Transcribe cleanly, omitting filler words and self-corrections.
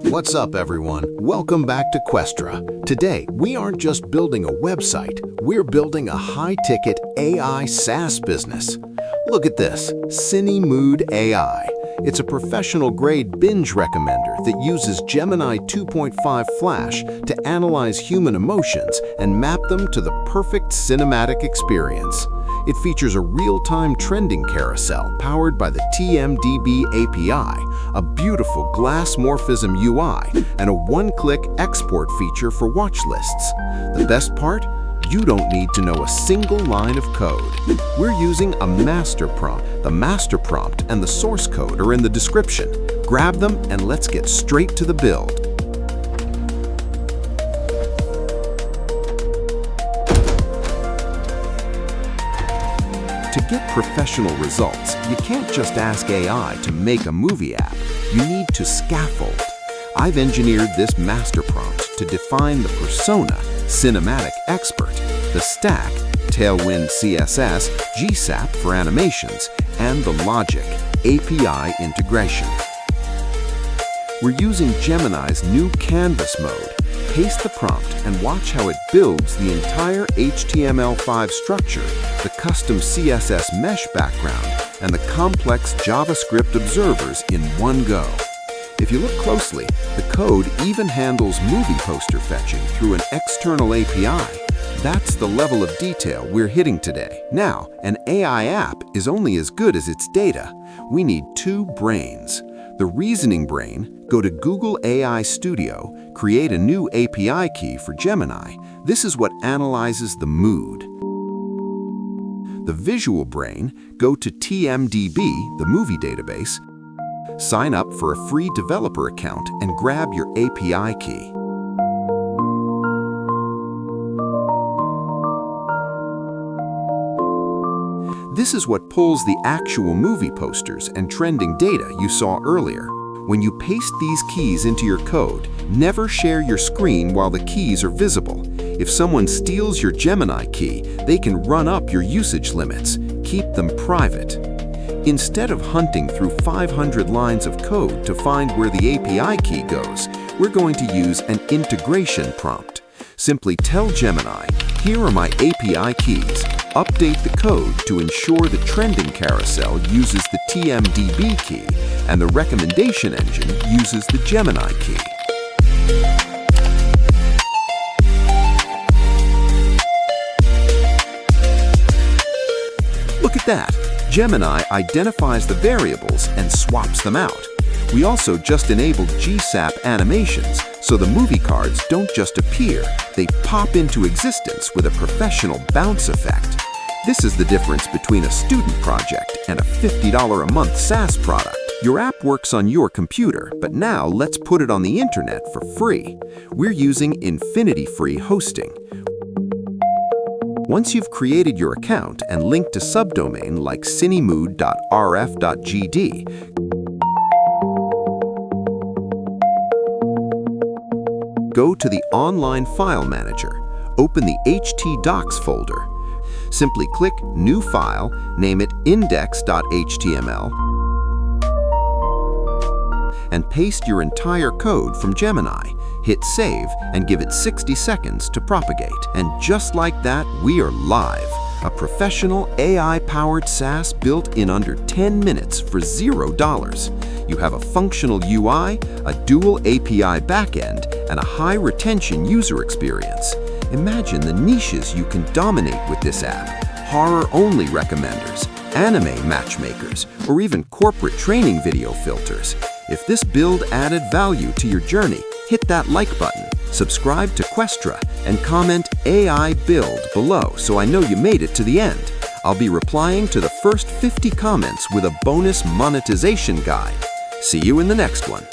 What's up, everyone? Welcome back to Questra. Today, we aren't just building a website, we're building a high-ticket AI SaaS business. Look at this, Cine Mood AI. It's a professional-grade binge recommender that uses Gemini 2.5 Flash to analyze human emotions and map them to the perfect cinematic experience. It features a real-time trending carousel powered by the TMDB API, a beautiful Glassmorphism UI, and a one-click export feature for watch lists. The best part? You don't need to know a single line of code. We're using a master prompt. The master prompt and the source code are in the description. Grab them and let's get straight to the build. To get professional results, you can't just ask AI to make a movie app. You need to scaffold. I've engineered this master prompt to define the persona, cinematic expert, the stack, Tailwind CSS, GSAP for animations, and the logic, API integration. We're using Gemini's new Canvas mode. Paste the prompt and watch how it builds the entire HTML5 structure, the custom CSS mesh background, and the complex JavaScript observers in one go. If you look closely, the code even handles movie poster fetching through an external API. That's the level of detail we're hitting today. Now, an AI app is only as good as its data. We need two brains. The reasoning brain, go to Google AI Studio, create a new API key for Gemini. This is what analyzes the mood. The visual brain, go to TMDB, the movie database, sign up for a free developer account and grab your API key. This is what pulls the actual movie posters and trending data you saw earlier. When you paste these keys into your code, never share your screen while the keys are visible. If someone steals your Gemini key, they can run up your usage limits. Keep them private. Instead of hunting through 500 lines of code to find where the API key goes, we're going to use an integration prompt. Simply tell Gemini, here are my API keys. Update the code to ensure the trending carousel uses the TMDB key and the recommendation engine uses the Gemini key. Look at that! Gemini identifies the variables and swaps them out. We also just enabled GSAP animations, so the movie cards don't just appear, they pop into existence with a professional bounce effect. This is the difference between a student project and a $50 a month SaaS product. Your app works on your computer, but now let's put it on the internet for free. We're using InfinityFree hosting. Once you've created your account and linked a subdomain like cinemood.rf.gd, go to the Online File Manager. Open the htdocs folder. Simply click New File, name it index.html, and paste your entire code from Gemini. Hit Save and give it 60 seconds to propagate. And just like that, we are live. A professional AI-powered SaaS built in under 10 minutes for $0. You have a functional UI, a dual API backend, and a high-retention user experience. Imagine the niches you can dominate with this app. Horror-only recommenders, anime matchmakers, or even corporate training video filters. If this build added value to your journey, hit that like button, subscribe to Questra, and comment AI Build below so I know you made it to the end. I'll be replying to the first 50 comments with a bonus monetization guide. See you in the next one.